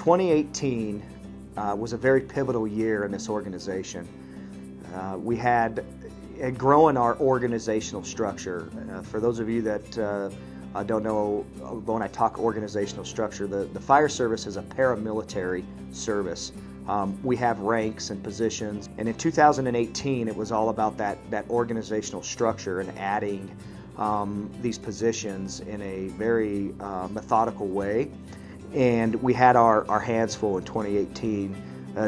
2018 was a very pivotal year in this organization. We had grown our organizational structure. For those of you that don't know, when I talk organizational structure, the fire service is a paramilitary service. We have ranks and positions, and in 2018 it was all about that organizational structure and adding these positions in a very methodical way. And we had our hands full in 2018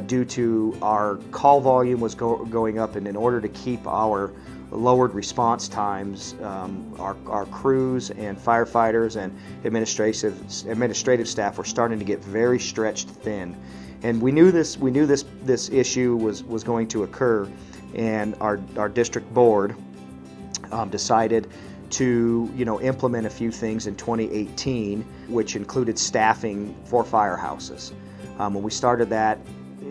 due to our call volume was going up, and in order to keep our lowered response times, our crews and firefighters and administrative staff were starting to get very stretched thin. And we knew this issue was going to occur, and our district board decided to implement a few things in 2018, which included staffing for firehouses. When we started that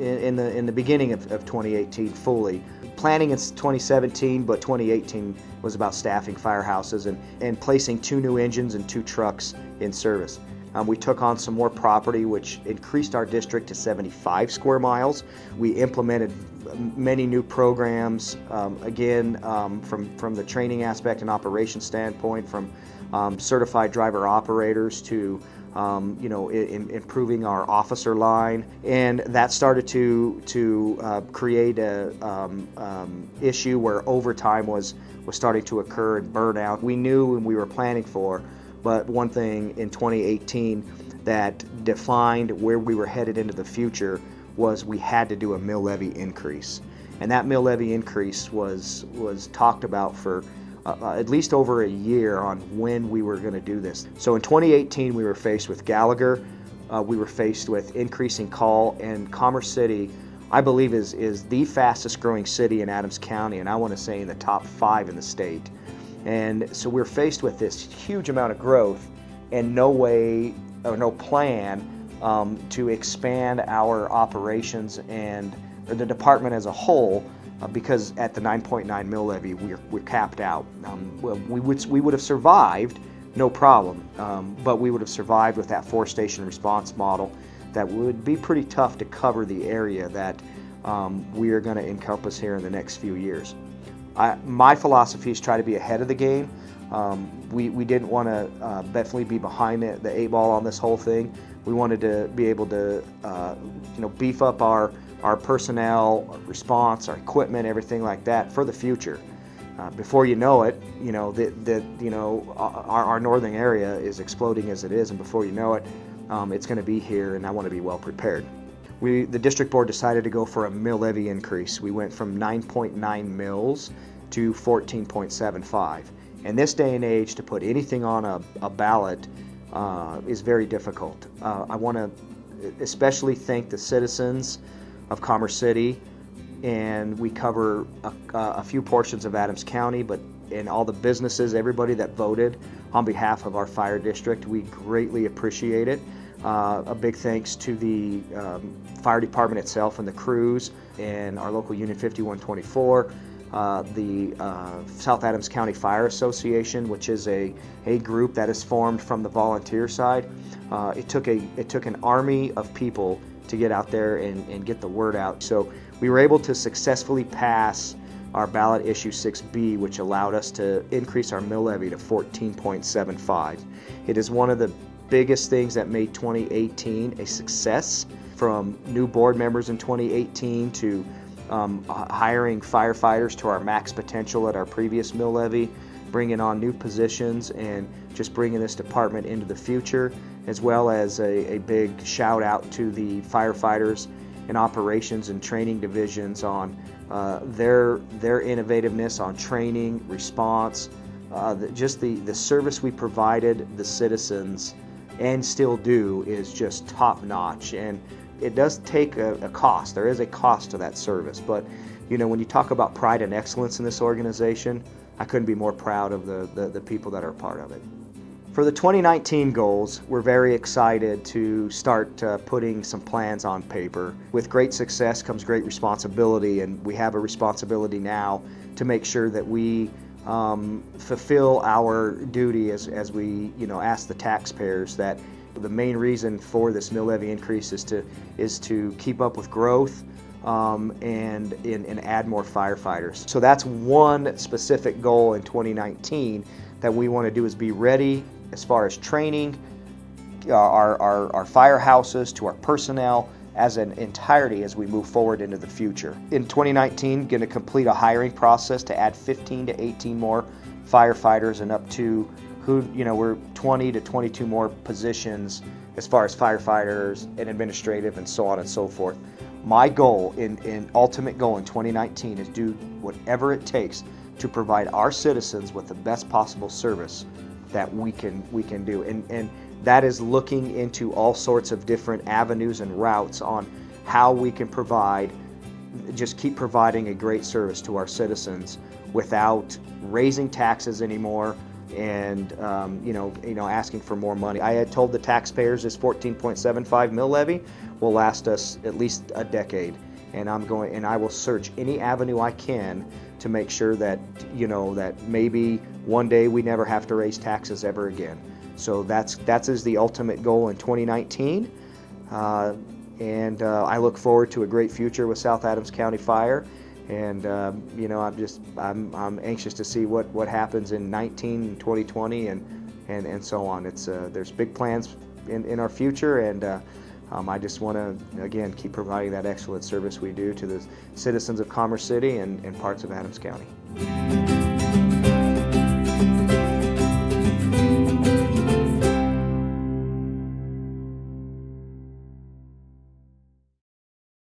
in the beginning of 2018 fully. Planning in 2017, but 2018 was about staffing firehouses and placing 2 new engines and 2 trucks in service. We took on some more property, which increased our district to 75 square miles. We implemented many new programs, again, from the training aspect and operation standpoint, from certified driver operators to improving our officer line, and that started to create a issue where overtime was starting to occur and burnout. We knew and we were planning for, but one thing in 2018 that defined where we were headed into the future was we had to do a mill levy increase, and that mill levy increase was talked about for at least over a year on when we were going to do this. So in 2018 we were faced with Gallagher, we were faced with increasing call, and Commerce City, I believe, is the fastest growing city in Adams County, and I want to say in the top 5 in the state. And so we're faced with this huge amount of growth and no way or no plan to expand our operations and the department as a whole, because at the 9.9 mill levy we're capped out. We would have survived, no problem, but we would have survived with that 4-station response model. That would be pretty tough to cover the area that we are going to encompass here in the next few years. My philosophy is try to be ahead of the game. We didn't want to definitely be behind the 8 ball on this whole thing. We wanted to be able to beef up our personnel, our response, our equipment, everything like that for the future. Before you know it, our northern area is exploding as it is, and before you know it, it's going to be here, and I want to be well prepared. The district board decided to go for a mill levy increase. We went from 9.9 mills to 14.75. In this day and age, to put anything on a ballot is very difficult. I want to especially thank the citizens of Commerce City, and we cover a few portions of Adams County, and all the businesses, everybody that voted on behalf of our fire district. We greatly appreciate it. A big thanks to the fire department itself and the crews and our local Union 5124, the South Adams County Fire Association, which is a group that is formed from the volunteer side. It took an army of people to get out there and get the word out. So we were able to successfully pass our ballot issue 6B, which allowed us to increase our mill levy to 14.75. It is one of the biggest things that made 2018 a success, from new board members in 2018 to hiring firefighters to our max potential at our previous mill levy, bringing on new positions, and just bringing this department into the future, as well as a big shout out to the firefighters and operations and training divisions on their innovativeness on training, response, just the service we provided the citizens and still do is just top notch. And it does take a cost. There is a cost to that service, but when you talk about pride and excellence in this organization, I couldn't be more proud of the people that are a part of it. For the 2019 goals, we're very excited to start putting some plans on paper. With great success comes great responsibility, and we have a responsibility now to make sure that we fulfill our duty as we ask the taxpayers that The main reason for this mill levy increase is to keep up with growth and add more firefighters. So that's one specific goal in 2019 that we want to do, is be ready as far as training our firehouses to our personnel as an entirety as we move forward into the future. In 2019, going to complete a hiring process to add 15 to 18 more firefighters and up to we're 20 to 22 more positions as far as firefighters and administrative and so on and so forth. My goal, ultimate goal in 2019, is do whatever it takes to provide our citizens with the best possible service that we can do, and that is looking into all sorts of different avenues and routes on how we can keep providing a great service to our citizens without raising taxes anymore and asking for more money. I had told the taxpayers this 14.75 mill levy will last us at least a decade, and I will search any avenue I can to make sure that that maybe one day we never have to raise taxes ever again. So that's the ultimate goal in 2019, and I look forward to a great future with South Adams County Fire. And I'm anxious to see what happens in 2020 and so on. There's big plans in our future, and I just want to again keep providing that excellent service we do to the citizens of Commerce City and parts of Adams County.